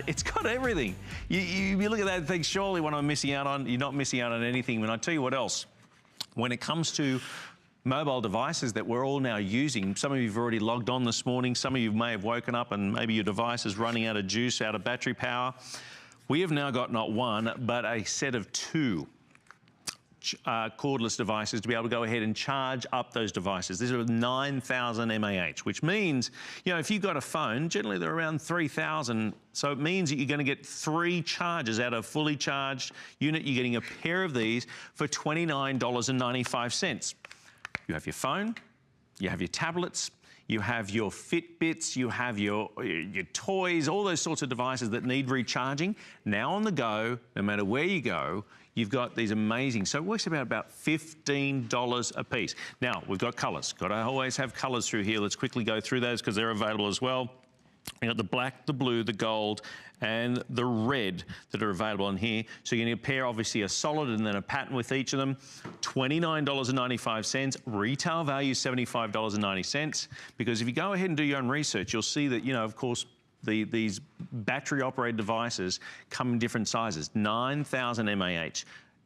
It's got everything. You look at that and think, surely what I'm missing out on, you're not missing out on anything. And I tell you what else, when it comes to mobile devices that we're all now using, some of you have already logged on this morning, some of you may have woken up and maybe your device is running out of juice, out of battery power. We have now got not one, but a set of two cordless devices to be able to go ahead and charge up those devices. These are 9,000 mAh, which means, you know, if you've got a phone, generally they're around 3,000. So it means that you're going to get 3 charges out of a fully charged unit. You're getting a pair of these for $29.95. You have your phone, you have your tablets, you have your Fitbits, you have your toys, all those sorts of devices that need recharging. Now on the go, no matter where you go, you've got these amazing, so it works about $15 a piece. Now, we've got colours. Got to always have colours through here. Let's quickly go through those because they're available as well. You've got the black, the blue, the gold, and the red that are available in here. So you're going to pair, obviously, a solid and then a pattern with each of them. $29.95. Retail value, $75.90. Because if you go ahead and do your own research, you'll see that, you know, of course, these battery-operated devices come in different sizes. 9,000 mAh.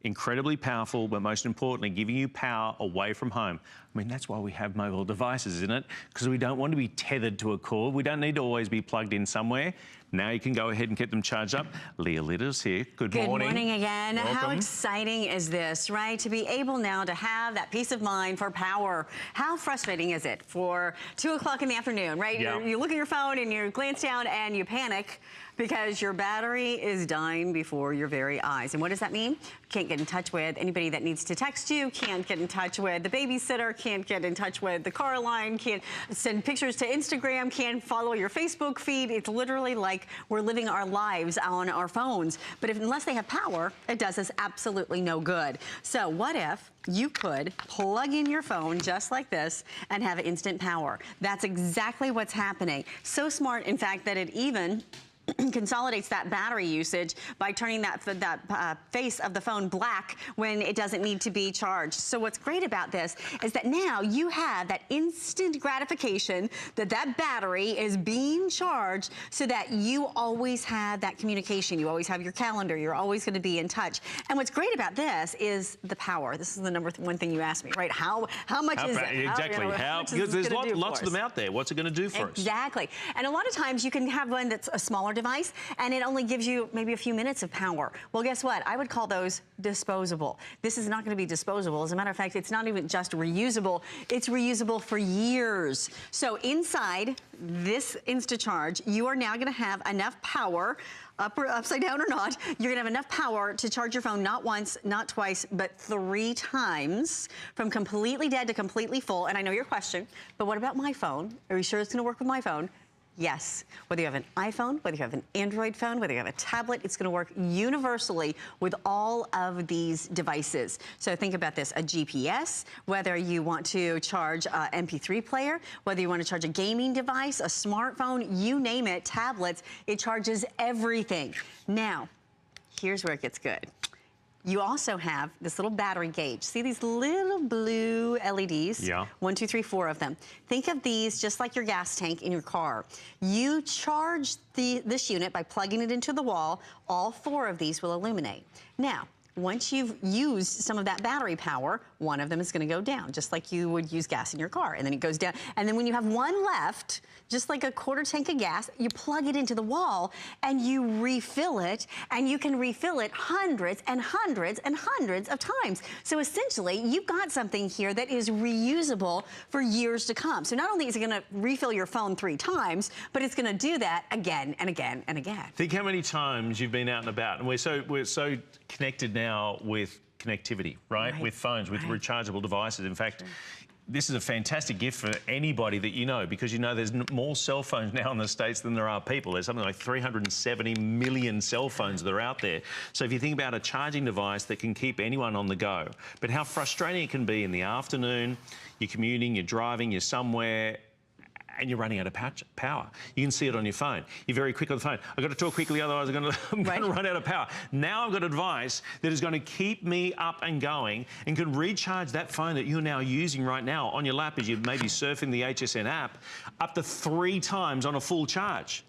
Incredibly powerful, but most importantly, giving you power away from home. I mean, that's why we have mobile devices, isn't it? Because we don't want to be tethered to a cord. We don't need to always be plugged in somewhere. Now you can go ahead and get them charged up. Leah Litter's here. Good morning. Good morning again. Welcome. How exciting is this, right? To be able now to have that peace of mind for power. How frustrating is it for 2 o'clock in the afternoon, right? Yeah. You look at your phone and you glance down and you panic because your battery is dying before your very eyes. And what does that mean? Can't get in touch with anybody that needs to text you, can't get in touch with the babysitter, can't get in touch with the car line, can't send pictures to Instagram, can't follow your Facebook feed. It's literally like we're living our lives on our phones. But unless they have power, it does us absolutely no good. So what if you could plug in your phone just like this and have instant power? That's exactly what's happening. So smart, in fact, that it even consolidates that battery usage by turning that face of the phone black when it doesn't need to be charged. So what's great about this is that now you have that instant gratification that that battery is being charged so that you always have that communication. You always have your calendar. You're always going to be in touch. And what's great about this is the power. This is the number one thing you asked me, right? How much is it? Exactly. Because there's lots of them out there. What's it going to do for us? Exactly. And a lot of times you can have one that's a smaller device and it only gives you maybe a few minutes of power. Well, guess what? I would call those disposable. This is not going to be disposable. As a matter of fact, it's not even just reusable. It's reusable for years. So inside this Instacharge, you are now going to have enough power, upside down or not, you're gonna have enough power to charge your phone not once, not twice, but 3 times from completely dead to completely full. And I know your question, but what about my phone? Are you sure it's gonna work with my phone? Yes, whether you have an iPhone, whether you have an Android phone, whether you have a tablet, it's going to work universally with all of these devices. So think about this, a GPS, whether you want to charge an MP3 player, whether you want to charge a gaming device, a smartphone, you name it, tablets, it charges everything. Now, here's where it gets good. You also have this little battery gauge. See these little blue LEDs? Yeah. 1, 2, 3, 4 of them. Think of these just like your gas tank in your car. You charge this unit by plugging it into the wall. All 4 of these will illuminate. Now, once you've used some of that battery power, one of them is going to go down, just like you would use gas in your car. And then it goes down. And then when you have one left, just like a quarter tank of gas, you plug it into the wall and you refill it. And you can refill it hundreds and hundreds and hundreds of times. So essentially, you've got something here that is reusable for years to come. So not only is it going to refill your phone 3 times, but it's going to do that again and again and again. Think how many times you've been out and about. And we're so connected now with connectivity, right? With phones, with rechargeable devices. In fact, this is a fantastic gift for anybody that you know, because you know there's more cell phones now in the States than there are people. There's something like 370 million cell phones that are out there. So if you think about a charging device that can keep anyone on the go, but how frustrating it can be in the afternoon, you're commuting, you're driving, you're somewhere, and you're running out of power. You can see it on your phone. You're very quick on the phone. I've got to talk quickly, otherwise I'm going to run out of power. Now I've got a device that is going to keep me up and going and can recharge that phone that you're now using right now on your lap as you're maybe surfing the HSN app up to 3 times on a full charge.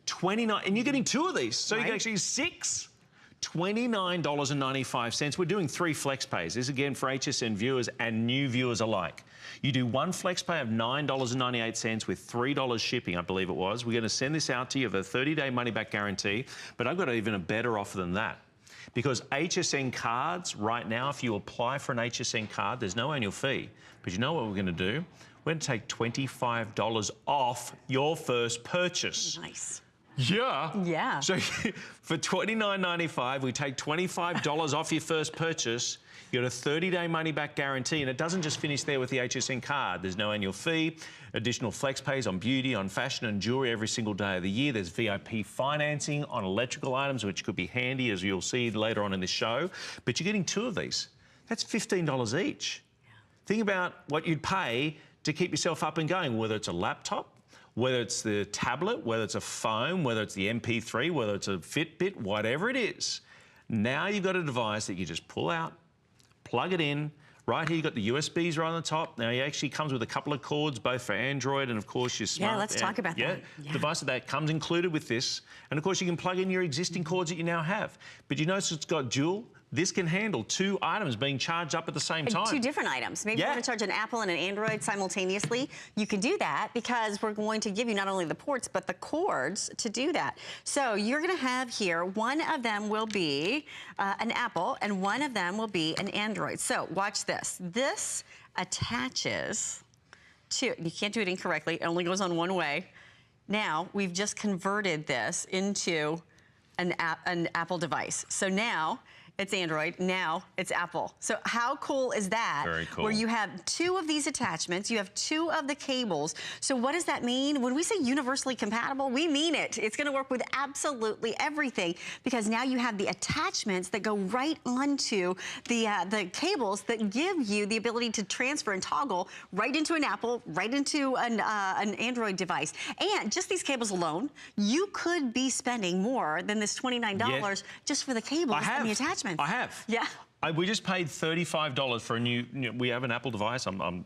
29, and you're getting 2 of these, so you Right. can actually use 6. $29.95. We're doing 3 flex pays. This again for HSN viewers and new viewers alike. You do 1 flex pay of $9.98 with $3 shipping, I believe it was. We're going to send this out to you with a 30-day money-back guarantee, but I've got even a better offer than that. Because HSN cards, right now, if you apply for an HSN card, there's no annual fee. But you know what we're going to do? We're going to take $25 off your first purchase. Nice. Yeah. Yeah. So for $29.95, we take $25 off your first purchase. You got a 30-day money-back guarantee, and it doesn't just finish there with the HSN card. There's no annual fee, additional flex pays on beauty, on fashion and jewelry every single day of the year. There's VIP financing on electrical items, which could be handy, as you'll see later on in this show. But you're getting 2 of these. That's $15 each. Yeah. Think about what you'd pay to keep yourself up and going, whether it's a laptop, whether it's the tablet, whether it's a phone, whether it's the MP3, whether it's a Fitbit, whatever it is. Now you've got a device that you just pull out, plug it in. Right here, you've got the USBs right on the top. Now, it actually comes with a couple of cords, both for Android and, of course, your smart... Yeah, let's talk about that. Yeah. Device that comes included with this. And, of course, you can plug in your existing cords that you now have. But you notice it's got dual. This can handle 2 items being charged up at the same time. 2 different items. Maybe you want to charge an Apple and an Android simultaneously. You can do that because we're going to give you not only the ports, but the cords to do that. So you're going to have here, one of them will be an Apple and one of them will be an Android. So watch this. This attaches to, you can't do it incorrectly, it only goes on one way. Now, we've just converted this into an Apple device. So now, it's Android, now it's Apple. So how cool is that? Very cool. Where you have 2 of these attachments, you have 2 of the cables. So what does that mean? When we say universally compatible, we mean it. It's gonna work with absolutely everything because now you have the attachments that go right onto the cables that give you the ability to transfer and toggle right into an Apple, right into an Android device. And just these cables alone, you could be spending more than this $29 just for the cables and the attachments. I have. Yeah. We just paid $35 for a new... we have an Apple device. I'm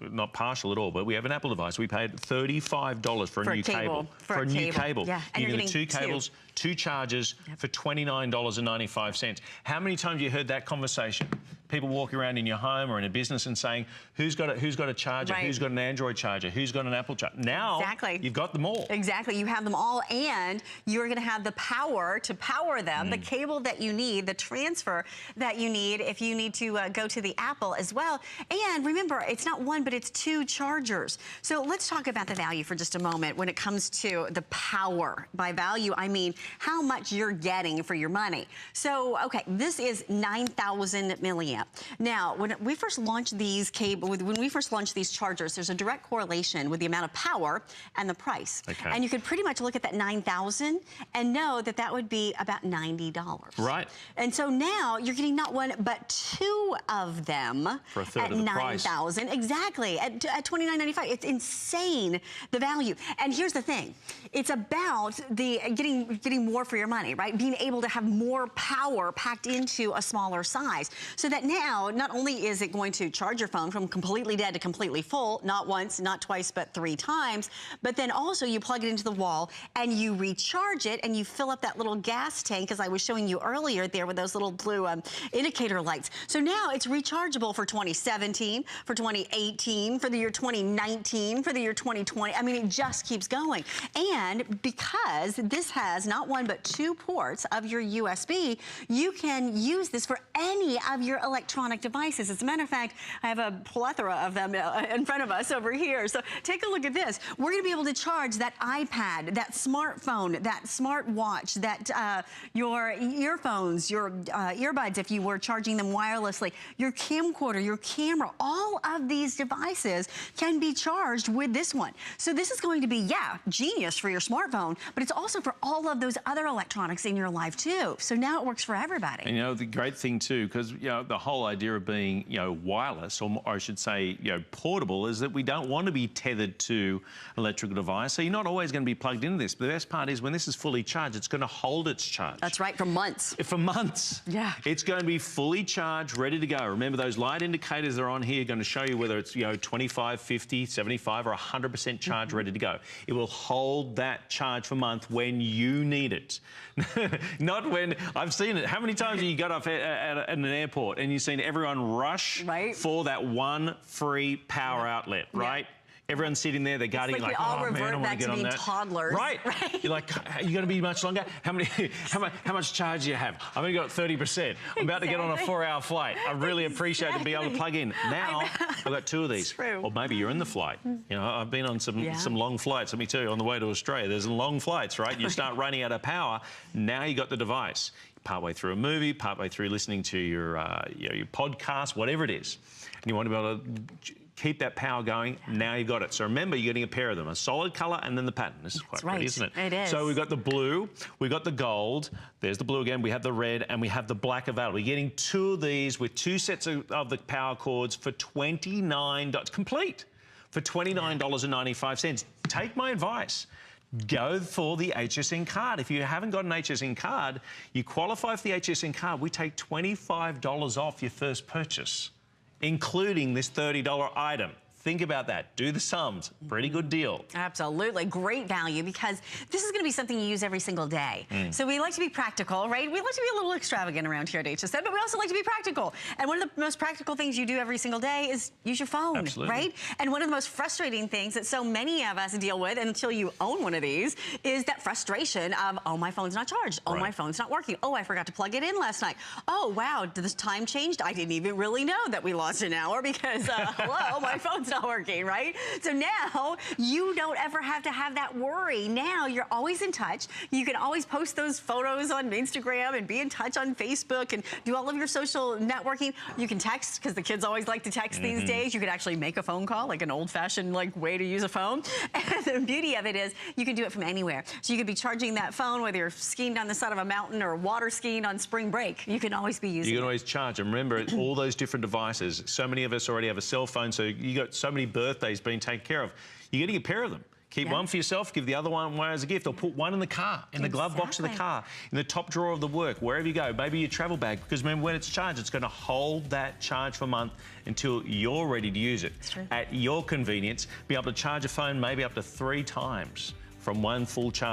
not partial at all, but we have an Apple device. We paid $35 for a new cable. For a new cable. Yeah. And you're getting getting 2 cables, 2 chargers for $29.95. How many times have you heard that conversation? People walking around in your home or in a business and saying, who's got a charger? Right. Who's got an Android charger? Who's got an Apple charger? Now, you've got them all. Exactly. You have them all, and you're going to have the power to power them, the cable that you need, the transfer that you need if you need to go to the Apple as well. And remember, it's not 1, but it's 2 chargers. So let's talk about the value for just a moment when it comes to the power. By value, I mean how much you're getting for your money. So, okay, this is 9,000 milliamp. Now, when we first launched these chargers, there's a direct correlation with the amount of power and the price. Okay. And you could pretty much look at that 9,000 and know that that would be about $90. Right. And so now you're getting not 1, but 2 of them for a third at of the price. $9,000. Exactly. At $29.95. It's insane, the value. And here's the thing. It's about the getting more for your money, right? Being able to have more power packed into a smaller size. So that now, not only is it going to charge your phone from completely dead to completely full, not once, not twice, but 3 times, but then also you plug it into the wall and you recharge it and you fill up that little gas tank, as I was showing you earlier there with those little blue indicator lights. So now it's rechargeable for 2017, for 2018, for the year 2019, for the year 2020. I mean, it just keeps going. And because this has not 1, but 2 ports of your USB, you can use this for any of your electronic devices. As a matter of fact, I have a plethora of them in front of us over here. So take a look at this. We're going to be able to charge that iPad, that smartphone, that smartwatch, that your earphones, your earbuds, if you were charging them wirelessly, your camcorder, your camera, all of these devices can be charged with this one. So this is going to be, yeah, genius for your smartphone, but it's also for all of those other electronics in your life too. So now it works for everybody. And you know, the great thing too, because you know, the whole idea of being, wireless, or I should say, portable, is that we don't want to be tethered to electrical device. So you're not always going to be plugged into this. But the best part is when this is fully charged, it's going to hold its charge. That's right, for months. For months. Yeah. It's going to be fully charged, ready to go. Remember, those light indicators that are on here are going to show you whether it's, 25, 50, 75, or 100% charge, ready to go. It will hold that charge for a month when you need it. Not when... I've seen it. How many times have you got off at an airport and you've seen everyone rush for that one free power outlet, right? Yeah. Everyone's sitting there, they're guarding like oh all man, I want to get on that. Toddlers. Right. You're like, are you going to be much longer? How much charge do you have? I've only got 30%. I'm about to get on a 4-hour flight. I really appreciate to be able to plug in. Now, I've got 2 of these. Or maybe you're in the flight. I've been on some long flights, let me tell you, on the way to Australia. There's long flights, right? You start running out of power. Now you got the device. Partway through a movie, partway through listening to your podcast, whatever it is. And you want to be able to keep that power going. Now you've got it. So remember, you're getting a pair of them, a solid colour and then the pattern. This is quite pretty, isn't it? It is. So we've got the blue, we've got the gold, there's the blue again, we have the red, and we have the black available. You're getting 2 of these with 2 sets of the power cords for $29, complete, for $29.95. Take my advice. Go for the HSN card. If you haven't got an HSN card, you qualify for the HSN card. We take $25 off your first purchase, including this $30 item. Think about that. Do the sums. Pretty good deal. Absolutely. Great value, because this is going to be something you use every single day. So we like to be practical, right? We like to be a little extravagant around here at HSN, but we also like to be practical. And one of the most practical things you do every single day is use your phone, right? And one of the most frustrating things that so many of us deal with until you own one of these is that frustration of, oh, my phone's not charged. Oh, my phone's not working. Oh, I forgot to plug it in last night. Oh, wow, did this time changed? I didn't even really know that we lost an hour because, hello, my phone's not working, right? So now you don't ever have to have that worry. Now you're always in touch. You can always post those photos on Instagram and be in touch on Facebook and do all of your social networking. You can text, because the kids always like to text these days. You could actually make a phone call, like an old-fashioned way to use a phone. And the beauty of it is you can do it from anywhere. So you could be charging that phone whether you're skiing down the side of a mountain or water skiing on spring break. You can always be using it. You can always charge them. Remember, all those different devices. So many of us already have a cell phone, so you got so many birthdays being taken care of. You're getting a pair of them. Keep one for yourself, give the other one away as a gift, or put one in the car, in the glove box of the car, in the top drawer of the work, wherever you go, maybe your travel bag, because remember, when it's charged, it's going to hold that charge for a month until you're ready to use it. At your convenience, be able to charge a phone maybe up to 3 times from one full charge.